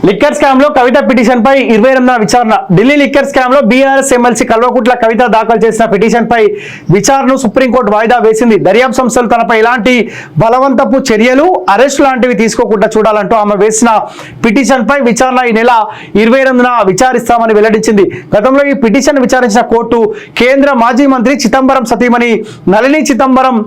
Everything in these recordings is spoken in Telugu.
లిక్కర్ స్కామ్ లో కవిత పిటిషన్ పై 28న విచారణ. ఢిల్లీ లిక్కర్ స్కామ్ లో బీఆర్ఎస్ ఎమ్మెల్సీ కల్వకుంట్ల కవిత దాఖలు చేసిన పిటిషన్ పై విచారణను సుప్రీంకోర్టు వాయిదా వేసింది. దర్యాప్తు సంస్థలు తనపై ఇలాంటి బలవంతపు చర్యలు, అరెస్టు లాంటివి తీసుకోకుండా చూడాలంటూ ఆమె వేసిన పిటిషన్ పై విచారణ ఈ నెల 28న విచారిస్తామని వెల్లడించింది. గతంలో ఈ పిటిషన్ విచారించిన కోర్టు కేంద్ర మాజీ మంత్రి చిదంబరం సతీమణి నళిని చిదంబరం,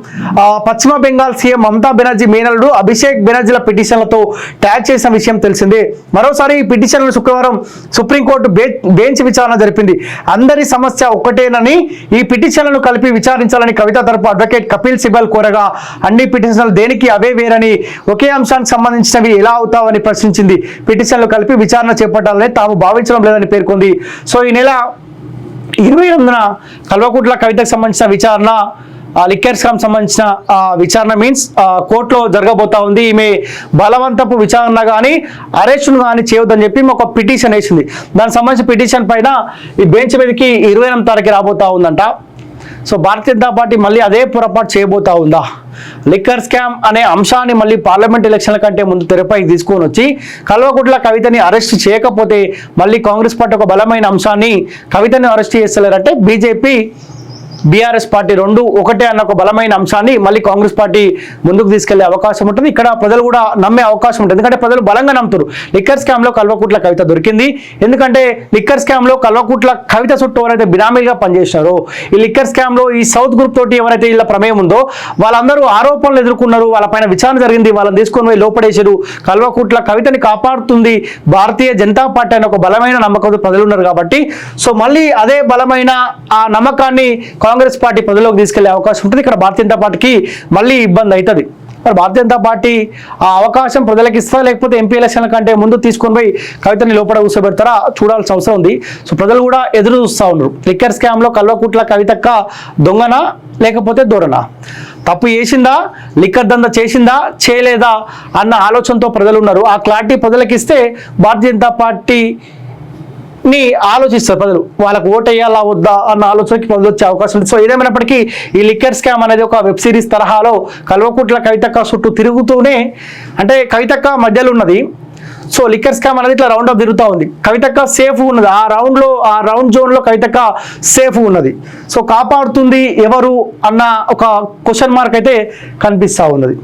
పశ్చిమ బెంగాల్ సీఎం మమతా బెనర్జీ మేనల్లుడు అభిషేక్ బెనర్జీల పిటిషన్లతో ట్యాగ్ చేసిన విషయం తెలిసిందే. మరోసారి ఈ పిటిషన్లు శుక్రవారం సుప్రీంకోర్టు బెంచ్ విచారణ జరిపింది. అందరి సమస్య ఒక్కటేనని, ఈ పిటిషన్లను కలిపి విచారించాలని కవిత తరపు అడ్వకేట్ కపిల్ సిబల్ కోరగా, అన్ని పిటిషన్లు దేనికి అవే వేరని, ఒకే అంశానికి సంబంధించినవి ఎలా అవుతావని ప్రశ్నించింది. పిటిషన్లు కలిపి విచారణ చేపట్టాలని తాము భావించడం లేదని పేర్కొంది. సో ఈ నెల 28న కల్వకుంట్ల కవితకు సంబంధించిన విచారణ, లిక్కర్ స్కామ్ సంబంధించిన విచారణ మీన్స్ కోర్టులో జరగబోతా ఉంది. ఈమె బలవంతపు విచారణ కానీ అరెస్టును కానీ చేయొద్దని చెప్పి ఒక పిటిషన్ వేసింది. దానికి సంబంధించిన పిటిషన్ పైన ఈ బెంచ్ మీదకి 28వ తారీఖు రాబోతా ఉందంట. సో భారతీయ జనతా పార్టీ మళ్ళీ అదే పొరపాటు చేయబోతా ఉందా? లిక్కర్ స్కామ్ అనే అంశాన్ని మళ్ళీ పార్లమెంట్ ఎలక్షన్ల కంటే ముందు తెరపైకి తీసుకొని వచ్చి కల్వకుంట్ల కవితని అరెస్ట్ చేయకపోతే మళ్ళీ కాంగ్రెస్ పార్టీ ఒక బలమైన అంశాన్ని, కవితని అరెస్ట్ చేస్తలేరంటే బీజేపీ బీఆర్ఎస్ పార్టీ రెండు ఒకటే అన్న ఒక బలమైన అంశాన్ని మళ్ళీ కాంగ్రెస్ పార్టీ ముందుకు తీసుకెళ్లే అవకాశం ఉంటుంది. ఇక్కడ ప్రజలు కూడా నమ్మే అవకాశం ఉంటుంది. ఎందుకంటే ప్రజలు బలంగా నమ్ముతారు. లిక్కర్ స్కామ్ లో కల్వకుంట్ల కవిత దొరికింది. ఎందుకంటే లిక్కర్ స్కామ్ లో కల్వకుంట్ల కవిత చుట్టూ ఎవరైతే బినామీలుగా పనిచేశారో, ఈ లిక్కర్ స్కామ్ లో ఈ సౌత్ గ్రూప్ తోటి ఎవరైతే వీళ్ళ ప్రమేయం ఉందో వాళ్ళందరూ ఆరోపణలు ఎదుర్కొన్నారు. వాళ్ళపైన విచారణ జరిగింది. వాళ్ళని తీసుకొని పోయి లోపడేశారు. కల్వకుంట్ల కవితని కాపాడుతుంది భారతీయ జనతా పార్టీ అనే ఒక బలమైన నమ్మకంతో ప్రజలు ఉన్నారు కాబట్టి, సో మళ్ళీ అదే బలమైన ఆ నమ్మకాన్ని కాంగ్రెస్ పార్టీ ప్రజల్లోకి తీసుకెళ్లే అవకాశం ఉంటుంది. ఇక్కడ భారతీయ జనతా పార్టీకి మళ్ళీ ఇబ్బంది అవుతుంది. మరి భారతీయ జనతా పార్టీ ఆ అవకాశం ప్రజలకు ఇస్తా, లేకపోతే ఎంపీ ఎలక్షన్ల కంటే ముందు తీసుకొని పోయి కవితని లోపల కూర్చోబెడతారా చూడాల్సిన అవసరం ఉంది. సో ప్రజలు కూడా ఎదురు చూస్తూ ఉన్నారు. లిక్కర్ స్కామ్ లో కల్వకుంట్ల కవితక్క దొంగనా లేకపోతే దూరనా, తప్పు చేసిందా, లిక్కర్ దందా చేసిందా చేయలేదా అన్న ఆలోచనతో ప్రజలు ఉన్నారు. ఆ క్లారిటీ ప్రజలకు ఇస్తే భారతీయ జనతా పార్టీ ఆలోచిస్తారు ప్రజలు. వాళ్ళకు ఓటు వేయాలా వద్దా అన్న ఆలోచనకి ప్రజలు వచ్చే అవకాశం ఉంది. సో ఏదేమైనప్పటికీ ఈ లిక్కర్ స్కామ్ అనేది ఒక వెబ్ సిరీస్ తరహాలో కల్వకుంట్ల కవితక్క చుట్టూ తిరుగుతూనే, అంటే కవితక్క మధ్యలో ఉన్నది. సో లిక్కర్ స్కామ్ అనేది ఇట్లా రౌండ్ అప్ తిరుగుతూ ఉంది. కవితక్క సేఫ్ ఉన్నది. ఆ రౌండ్ జోన్లో కవితక్క సేఫ్ ఉన్నది. సో కాపాడుతుంది ఎవరు అన్న ఒక క్వశ్చన్ మార్క్ అయితే కనిపిస్తూ ఉన్నది.